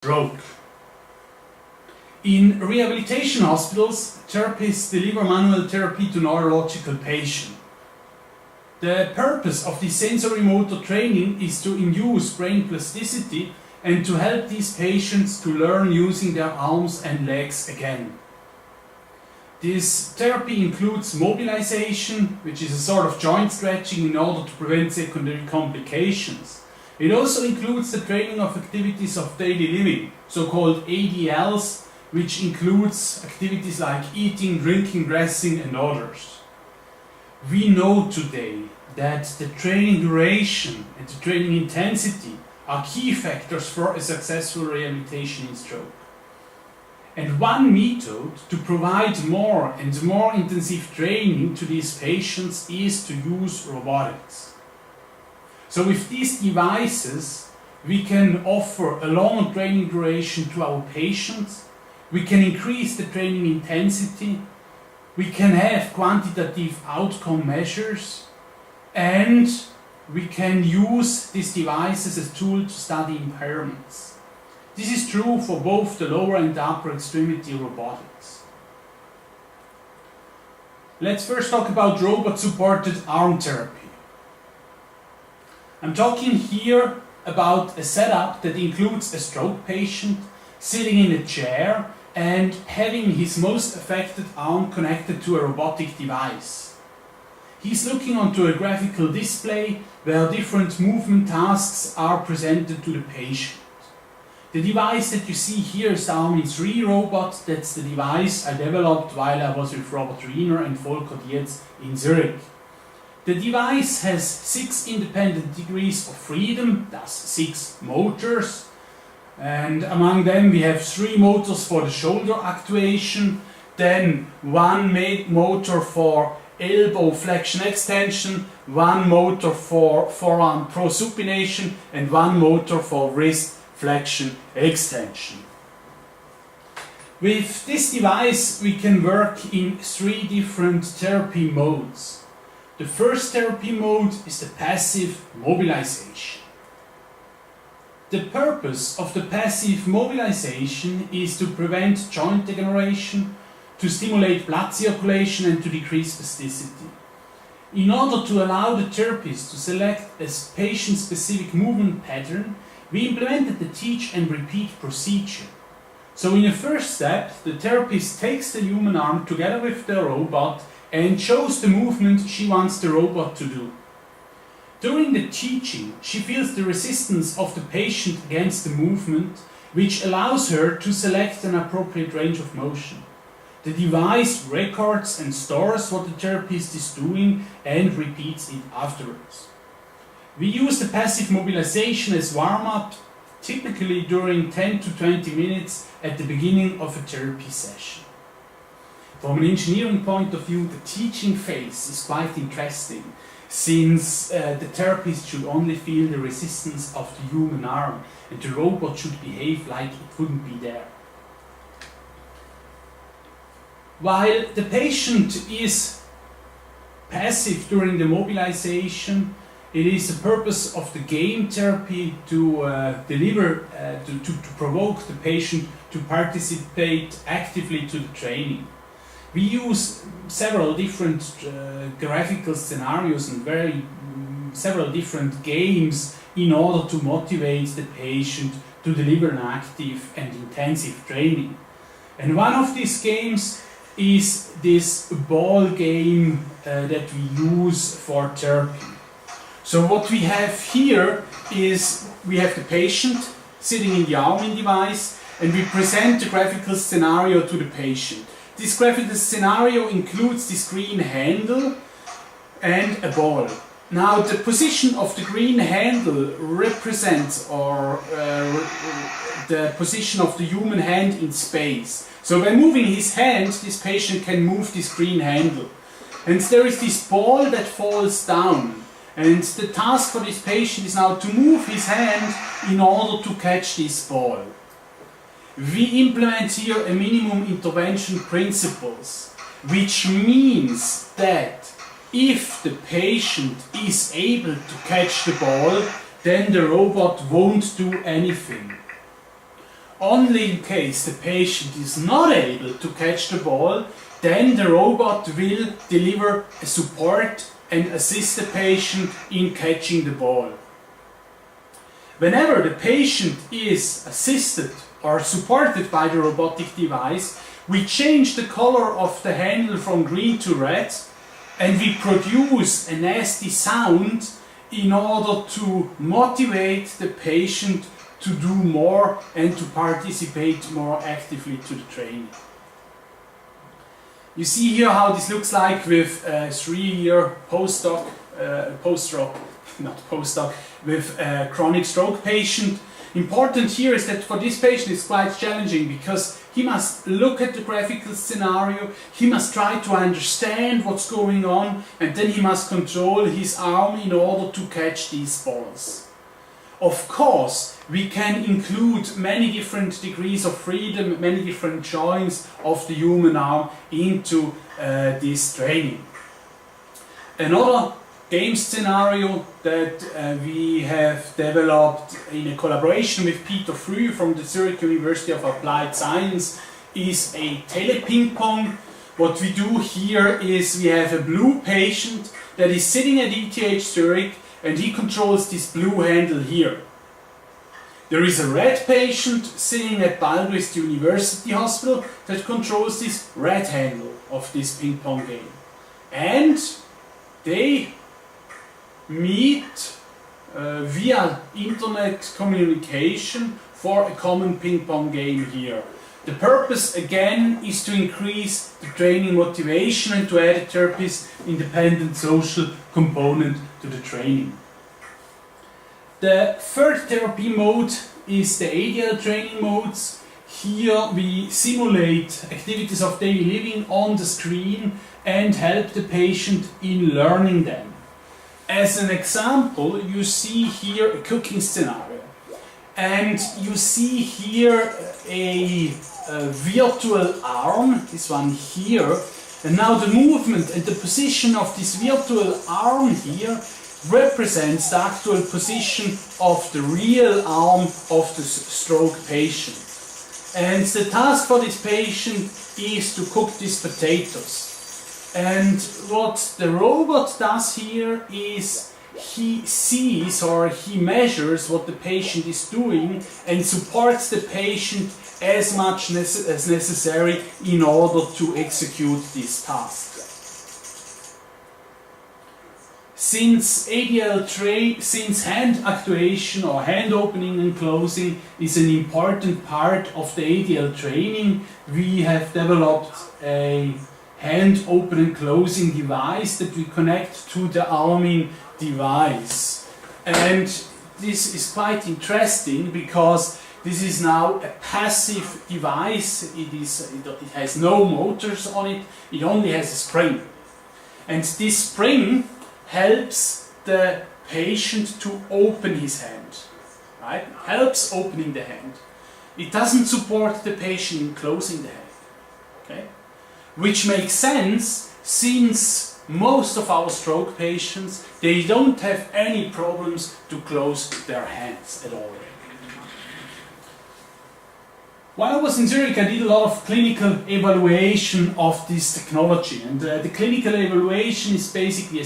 Stroke. In rehabilitation hospitals, therapists deliver manual therapy to neurological patients. The purpose of this sensory motor training is to induce brain plasticity and to help these patients to learn using their arms and legs again. This therapy includes mobilization, which is a sort of joint stretching in order to prevent secondary complications. It also includes the training of activities of daily living, so-called ADLs, which includes activities like eating, drinking, dressing and others. We know today that the training duration and the training intensity are key factors for a successful rehabilitation in stroke. And one method to provide more and more intensive training to these patients is to use robotics. So with these devices, we can offer a longer training duration to our patients, we can increase the training intensity, we can have quantitative outcome measures, and we can use these devices as a tool to study impairments. This is true for both the lower and the upper extremity robotics. Let's first talk about robot-supported arm therapy. I'm talking here about a setup that includes a stroke patient sitting in a chair and having his most affected arm connected to a robotic device. He's looking onto a graphical display where different movement tasks are presented to the patient. The device that you see here is the Armin3 robot. That's the device I developed while I was with Robert Wiener and Volker Dietz in Zurich. The device has 6 independent degrees of freedom, thus 6 motors, and among them we have 3 motors for the shoulder actuation, then 1 motor for elbow flexion extension, 1 motor for forearm prosupination and 1 motor for wrist flexion extension. With this device we can work in 3 different therapy modes. The first therapy mode is the passive mobilization. The purpose of the passive mobilization is to prevent joint degeneration, to stimulate blood circulation and to decrease spasticity. In order to allow the therapist to select a patient-specific movement pattern, we implemented the teach and repeat procedure. So in the first step, the therapist takes the human arm together with the robot and shows the movement she wants the robot to do. During the teaching, she feels the resistance of the patient against the movement, which allows her to select an appropriate range of motion. The device records and stores what the therapist is doing and repeats it afterwards. We use the passive mobilization as warm-up, typically during 10 to 20 minutes at the beginning of a therapy session. From an engineering point of view, the teaching phase is quite interesting, since the therapist should only feel the resistance of the human arm and the robot should behave like it wouldn't be there. While the patient is passive during the mobilization, it is the purpose of the game therapy to to provoke the patient to participate actively to the training. We use several different graphical scenarios and several different games in order to motivate the patient to deliver an active and intensive training. And one of these games is this ball game that we use for therapy. So what we have here is we have the patient sitting in the Armin device and we present the graphical scenario to the patient. This graphical scenario includes this green handle and a ball. Now the position of the green handle represents the position of the human hand in space. So by moving his hand, this patient can move this green handle. And there is this ball that falls down. And the task for this patient is now to move his hand in order to catch this ball. We implement here a minimum intervention principles, which means that if the patient is able to catch the ball, then the robot won't do anything. Only in case the patient is not able to catch the ball, then the robot will deliver a support and assist the patient in catching the ball. Whenever the patient is assisted or supported by the robotic device, we change the color of the handle from green to red, and we produce a nasty sound in order to motivate the patient to do more and to participate more actively to the training. You see here how this looks like with a 3-year postdoc, with a chronic stroke patient. Important here is that for this patient it's quite challenging because he must look at the graphical scenario, he must try to understand what's going on, and then he must control his arm in order to catch these balls. Of course, we can include many different degrees of freedom, many different joints of the human arm into this training. Another game scenario that we have developed in a collaboration with Peter Früh from the Zurich University of Applied Science is a tele-ping pong. What we do here is we have a blue patient that is sitting at ETH Zurich, and he controls this blue handle here. There is a red patient sitting at Baldwin University Hospital that controls this red handle of this ping pong game. And they meet via internet communication for a common ping pong game here. The purpose again is to increase the training motivation and to add a therapist independent social component to the training. The third therapy mode is the ADL training modes. Here we simulate activities of daily living on the screen and help the patient in learning them. As an example, you see here a cooking scenario, and you see here a virtual arm, this one here, and now the movement and the position of this virtual arm here represents the actual position of the real arm of the stroke patient. And the task for this patient is to cook these potatoes. And what the robot does here is he sees or he measures what the patient is doing and supports the patient as much as necessary in order to execute this task. Since since hand actuation or hand opening and closing is an important part of the ADL training, we have developed a hand open and closing device that we connect to the arming device. And this is quite interesting because this is now a passive device. It has no motors on it, it only has a spring. And this spring helps the patient to open his hand, right? Helps opening the hand. It doesn't support the patient in closing the hand, okay? Which makes sense since most of our stroke patients, they don't have any problems to close their hands at all. While I was in Zurich, I did a lot of clinical evaluation of this technology, and the clinical evaluation is basically a